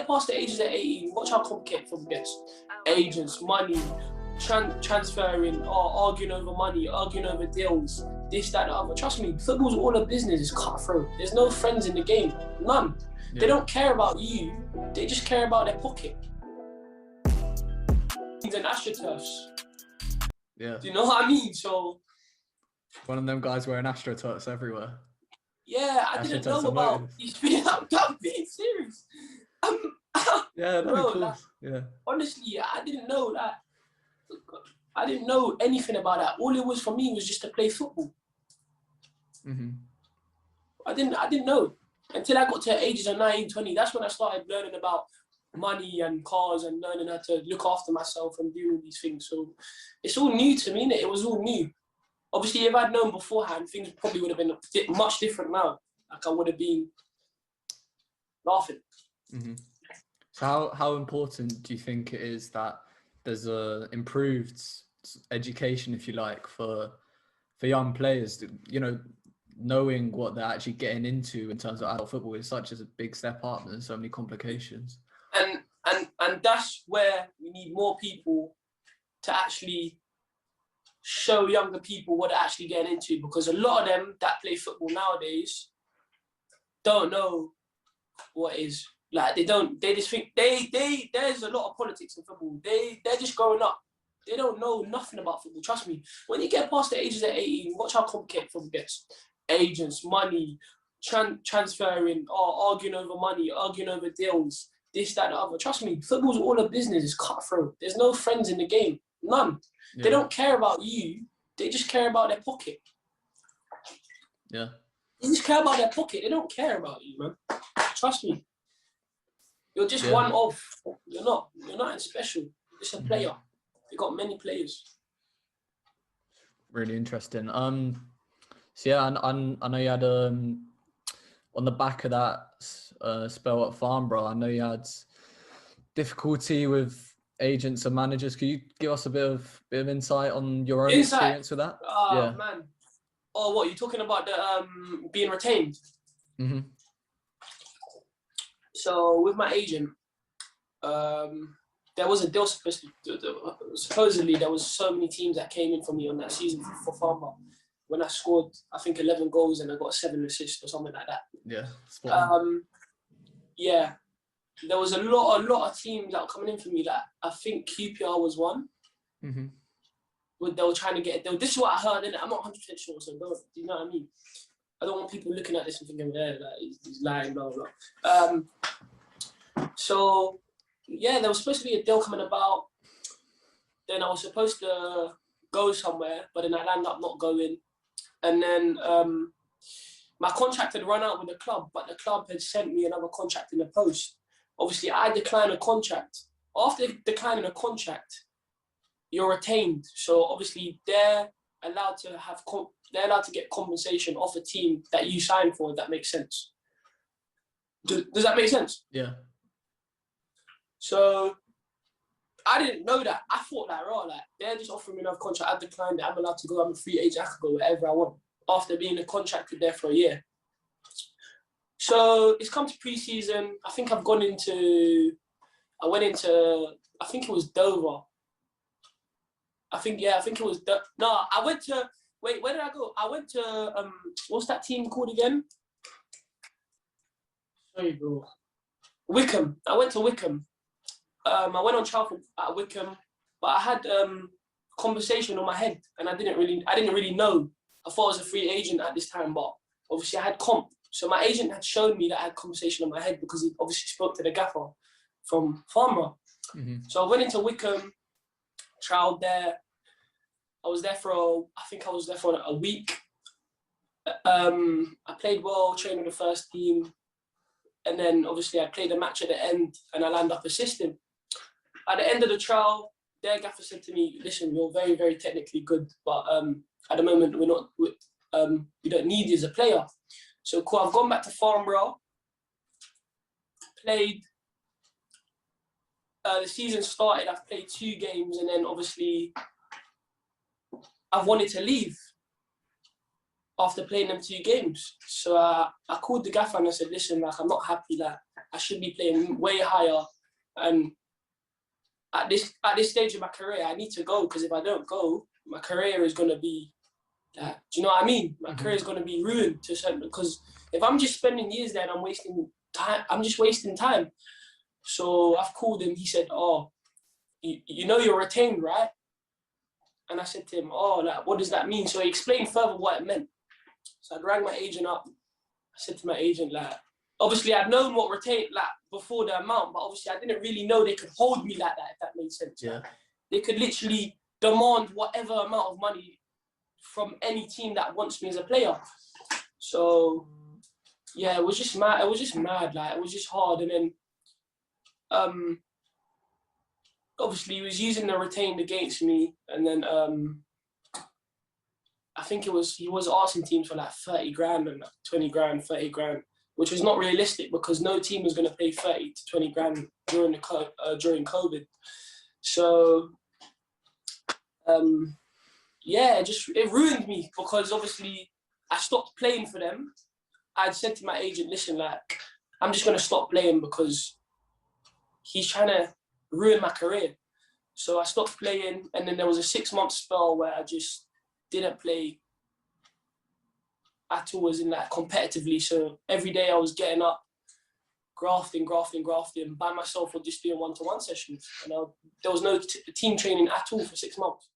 get past the ages of 18, watch how complicated football gets. Agents, money, transferring, arguing over money, arguing over deals, this, that, and the other. Trust me, football's all a business. It's cutthroat. There's no friends in the game. None. Yeah. They don't care about you. They just care about their pocket. And AstroTurfs. Yeah. Do you know what I mean? So one of them guys wearing AstroTurfs everywhere. Yeah, I didn't know about these things. I'm being serious. Yeah, no, bro, of course. Yeah. Honestly, I didn't know that. I didn't know anything about that. All it was for me was just to play football. Mm-hmm. I didn't know until I got to the ages of 19, 20. That's when I started learning about money and cars and learning how to look after myself and do all these things. So it's all new to me, innit? It was all new. Obviously, if I'd known beforehand, things probably would have been much different now. Like I would have been laughing. Mm-hmm. So how important do you think it is that there's a improved education, if you like, for young players? You know, knowing what they're actually getting into in terms of adult football is such as a big step up. There's so many complications. And that's where we need more people to actually show younger people what they're actually getting into, because a lot of them that play football nowadays don't know what it is. Like they just think there's a lot of politics in football. They're just growing up. They don't know nothing about football. Trust me, when you get past the ages of 18, watch how complicated football gets. Agents, money, transferring, arguing over money, arguing over deals, this, that, and the other. Trust me, football's all a business. It's cutthroat. There's no friends in the game. None. Yeah. They don't care about you. They just care about their pocket. Yeah. They just care about their pocket. They don't care about you, man. Trust me. You're just one of. You're not special. You're just a player. You got many players. Really interesting. So yeah, I know you had on the back of that spell at Farnborough, I know you had difficulty with agents and managers. Could you give us a bit of insight on your own experience with that? Oh man. Oh, what, you're talking about the being retained? Mm-hmm. So with my agent, there was a deal supposedly there was so many teams that came in for me on that season for Farnborough when I scored, I think 11 goals and I got 7 assists or something like that. Yeah. Yeah. There was a lot of teams that were coming in for me that I think QPR was one. Mm-hmm. They were trying to get a deal. This is what I heard, and I'm not 100% sure, so do you know what I mean? I don't want people looking at this and thinking, yeah, like, he's lying, blah, blah. So, yeah, there was supposed to be a deal coming about. Then I was supposed to go somewhere, but then I landed up not going. And then my contract had run out with the club, but the club had sent me another contract in the post. Obviously, I declined a contract. After declining a contract, you're retained. So obviously, they're allowed to get compensation off a team that you signed for, if that makes sense. Does that make sense? Yeah. So I didn't know that. I thought they're just offering me another contract. I declined it. I'm allowed to go. I'm a free agent. I can go wherever I want after being contracted there for a year. So it's come to pre-season. I think I went into, I think it was Dover. I think it was, I went to, wait, where did I go? I went to, what's that team called again? Sorry, bro. Wickham. I went to Wickham. I went on trial at Wickham, but I had conversation on my head, and I didn't really know. I thought I was a free agent at this time, but obviously I had comp. So my agent had shown me that I had conversation on my head because he obviously spoke to the gaffer from Farnborough. Mm-hmm. So I went into Wickham, trialed there. I was there for a week. I played well, trained with the first team, and then obviously I played a match at the end, and I landed up assisting. At the end of the trial, their gaffer said to me, "Listen, you're very, very technically good, but at the moment we don't need you as a player." So cool. I've gone back to Farnborough, played. The season started. I've played 2 games, and then obviously I've wanted to leave after playing them 2 games. So I called the gaffer and I said, listen, like, I'm not happy. Like, I should be playing way higher. And at this stage of my career, I need to go, because if I don't go, my career is going to be, like, do you know what I mean? My career is going to be ruined to a certain, because if I'm just spending years there and I'm wasting time, I'm just wasting time. So I've called him. He said, oh, you know you're retained, right? And I said to him, oh, like, what does that mean? So he explained further what it meant. So I rang my agent up. I said to my agent, like, obviously I'd known what retained, like, before the amount, but obviously I didn't really know they could hold me like that, if that made sense. Yeah. Like, they could literally demand whatever amount of money from any team that wants me as a player. So yeah, it was just mad. It was just mad. Like, it was just hard. And then obviously he was using the retained against me. And then I think he was asking teams for like 30 grand and 20 grand, 30 grand, which was not realistic, because no team was going to pay 30 to 20 grand during during COVID. So yeah, it ruined me, because obviously I stopped playing for them. I'd said to my agent, listen, like, I'm just going to stop playing because he's trying to ruin my career. So I stopped playing, and then there was a 6-month spell where I just didn't play at all, as in, like, competitively. So every day I was getting up, grafting by myself, or just doing one-to-one sessions. And there was no team training at all for 6 months.